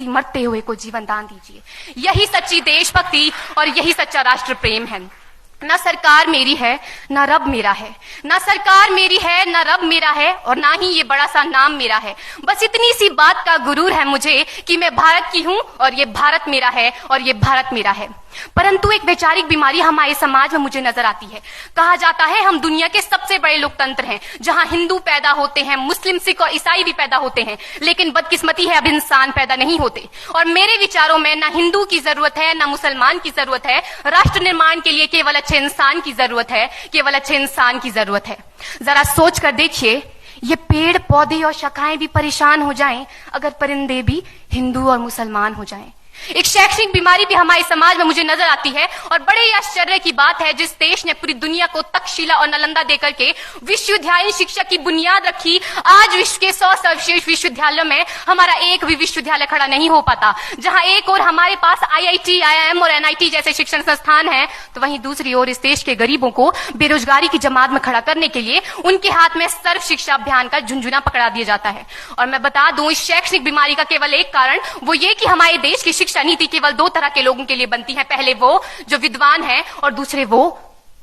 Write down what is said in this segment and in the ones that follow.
प्रति मरते हुए को जीवन दान दीजिए। यही सच्ची देशभक्ति और यही सच्चा राष्ट्र प्रेम है। ना सरकार मेरी है, ना रब मेरा है, ना सरकार मेरी है, ना रब मेरा है, और ना ही ये बड़ा सा नाम मेरा है। बस इतनी सी बात का गुरूर है मुझे कि मैं भारत की हूं और ये भारत मेरा है और ये भारत मेरा है। परंतु एक वैचारिक बीमारी हमारे समाज में मुझे नजर आती है। कहा जाता है हम दुनिया के सबसे बड़े लोकतंत्र हैं, जहां हिंदू पैदा होते हैं, मुस्लिम, सिख और ईसाई भी पैदा होते हैं, लेकिन बदकिस्मती है अब इंसान पैदा नहीं होते। और मेरे विचारों में ना हिंदू की जरूरत है, ना मुसलमान की जरूरत है। राष्ट्र निर्माण के लिए केवल अच्छे इंसान की जरूरत है, केवल अच्छे इंसान की जरूरत है। जरा सोच कर देखिए, ये पेड़ पौधे और शाखाएं भी परेशान हो जाएं अगर परिंदे भी हिंदू और मुसलमान हो जाएं। एक शैक्षणिक बीमारी भी हमारे समाज में मुझे नजर आती है, और बड़े ही आश्चर्य की बात है, जिस देश ने पूरी दुनिया को तक्षशिला और नालंदा देकर के विश्वविद्यालय शिक्षा की बुनियाद रखी, आज विश्व के 100 सर्वश्रेष्ठ विश्वविद्यालयों में हमारा एक भी विश्वविद्यालय खड़ा नहीं हो पाता। जहां एक और हमारे पास IIT, IIM और NIT जैसे शिक्षण संस्थान हैं, तो वहीं दूसरी ओर इस देश के गरीबों को बेरोजगारी की जमात में खड़ा करने के लिए उनके हाथ में सर्व शिक्षा अभियान का झुंझुना पकड़ा दिया जाता है। और मैं बता दूं, इस शैक्षणिक बीमारी का केवल एक कारण वो ये कि हमारे देश की शिक्षा नीति केवल 2 तरह के लोगों के लिए बनती है। पहले वो जो विद्वान हैं और दूसरे वो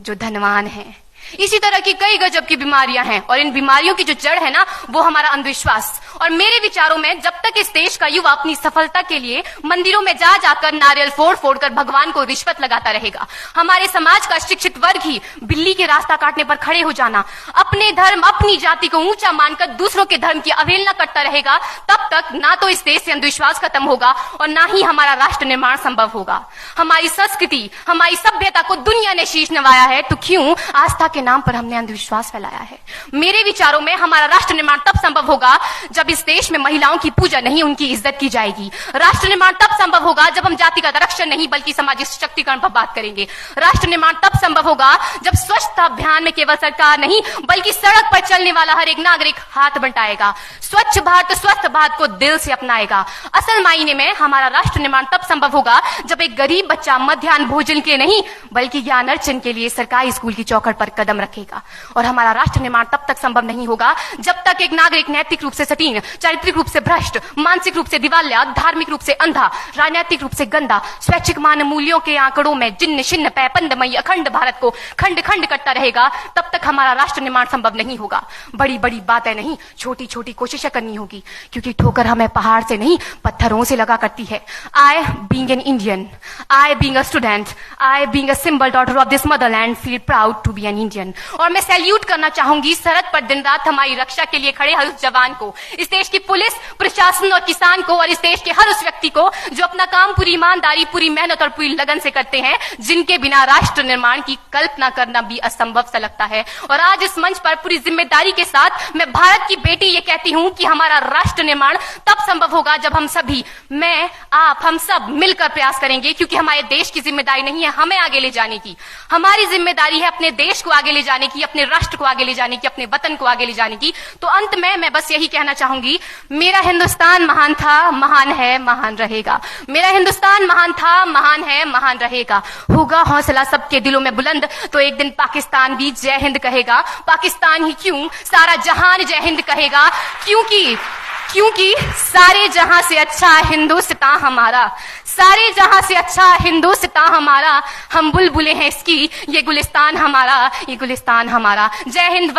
जो धनवान हैं। इसी तरह की कई गजब की बीमारियां हैं, और इन बीमारियों की जो जड़ है ना, वो हमारा अंधविश्वास। और मेरे विचारों में जब तक इस देश का युवा अपनी सफलता के लिए मंदिरों में जा जाकर नारियल फोड़ फोड़ कर भगवान को रिश्वत लगाता रहेगा, हमारे समाज का शिक्षित वर्ग ही बिल्ली के रास्ता काटने पर खड़े हो जाना, अपने धर्म अपनी जाति को ऊंचा मानकर दूसरों के धर्म की अवहेलना करता रहेगा, तब तक ना तो इस देश से अंधविश्वास खत्म होगा और ना ही हमारा राष्ट्र निर्माण संभव होगा। हमारी संस्कृति, हमारी सभ्यता को दुनिया ने शीश नवाया है, तो क्यों आस्था के नाम पर हमने अंधविश्वास फैलाया है? मेरे विचारों में हमारा राष्ट्र निर्माण तब संभव होगा जब इस देश में महिलाओं की पूजा नहीं, उनकी इज्जत की जाएगी। राष्ट्र निर्माण तब संभव होगा जब हम जातिगत आरक्षण नहीं बल्कि सामाजिक सशक्तिकरण पर बात करेंगे। राष्ट्र निर्माण तब संभव होगा जब स्वच्छता अभियान में केवल सरकार नहीं बल्कि सड़क पर चलने वाला हर एक नागरिक हाथ बंटाएगा, स्वच्छ भारत स्वस्थ भारत को दिल से अपनाएगा। असल मायने में हमारा राष्ट्र निर्माण तब संभव होगा जब एक गरीब बच्चा मध्याह्न भोजन के नहीं बल्कि ज्ञान अर्जन के लिए सरकारी स्कूल की चौखट पर कदम रखेगा। और हमारा राष्ट्र निर्माण तब तक संभव नहीं होगा जब तक एक नागरिक नैतिक रूप से सटीन, चारित्रिक रूप से भ्रष्ट, मानसिक रूप से दिवालिया, धार्मिक रूप से अंधा, राजनीतिक रूप से गंदा, स्वैच्छिक मान मूल्यों के आंकड़ों में जिन्न शिन्न पैपंदमयी अखंड भारत को खंड खंड करता रहेगा, तब तक हमारा राष्ट्र निर्माण संभव नहीं होगा। बड़ी बड़ी बातें नहीं, छोटी छोटी कोशिशें करनी होगी, क्योंकि ठोकर हमें पहाड़ से नहीं पत्थरों से लगा करती है। I being an Indian, I being a student, I being a symbol daughter of this motherland feel proud to be an Indian। और मैं सैल्यूट करना चाहूंगी सरहद पर दिन रात हमारी रक्षा के लिए खड़े हर उस जवान को, इस देश की पुलिस, प्रशासन और किसान को, और इस देश के हर उस व्यक्ति को जो अपना काम पूरी ईमानदारी, पूरी मेहनत और पूरी लगन से करते हैं, जिनके बिना राष्ट्र निर्माण की कल्पना करना भी असंभव सा लगता है। और आज इस मंच पर पूरी जिम्मेदारी के साथ मैं भारत की बेटी ये कहती हूं कि हमारा राष्ट्र निर्माण तब संभव होगा जब हम सभी, मैं, आप, हम सब मिलकर प्रयास करेंगे, क्योंकि हमारे देश की जिम्मेदारी नहीं है हमें आगे ले जाने की, हमारी जिम्मेदारी है अपने देश को आगे ले जाने की, अपने राष्ट्र को आगे ले जाने की, अपने वतन को आगे ले जाने की। तो अंत में मैं बस यही कहना चाहूंगी, मेरा हिंदुस्तान महान था, महान है, महान रहेगा। मेरा हिंदुस्तान महान था, महान है, महान रहेगा। होगा हौसला सबके दिलों में बुलंद तो एक दिन पाकिस्तान भी जय हिंद कहेगा। पाकिस्तान ही क्यों, सारा जहान जय हिंद कहेगा, क्योंकि सारे जहां से अच्छा हिंदुस्तान हमारा, सारे जहां से अच्छा हिंदुस्तान हमारा। हम बुलबुलें हैं इसकी, ये गुलिस्तान हमारा, ये गुलिस्तान हमारा। जय हिंद।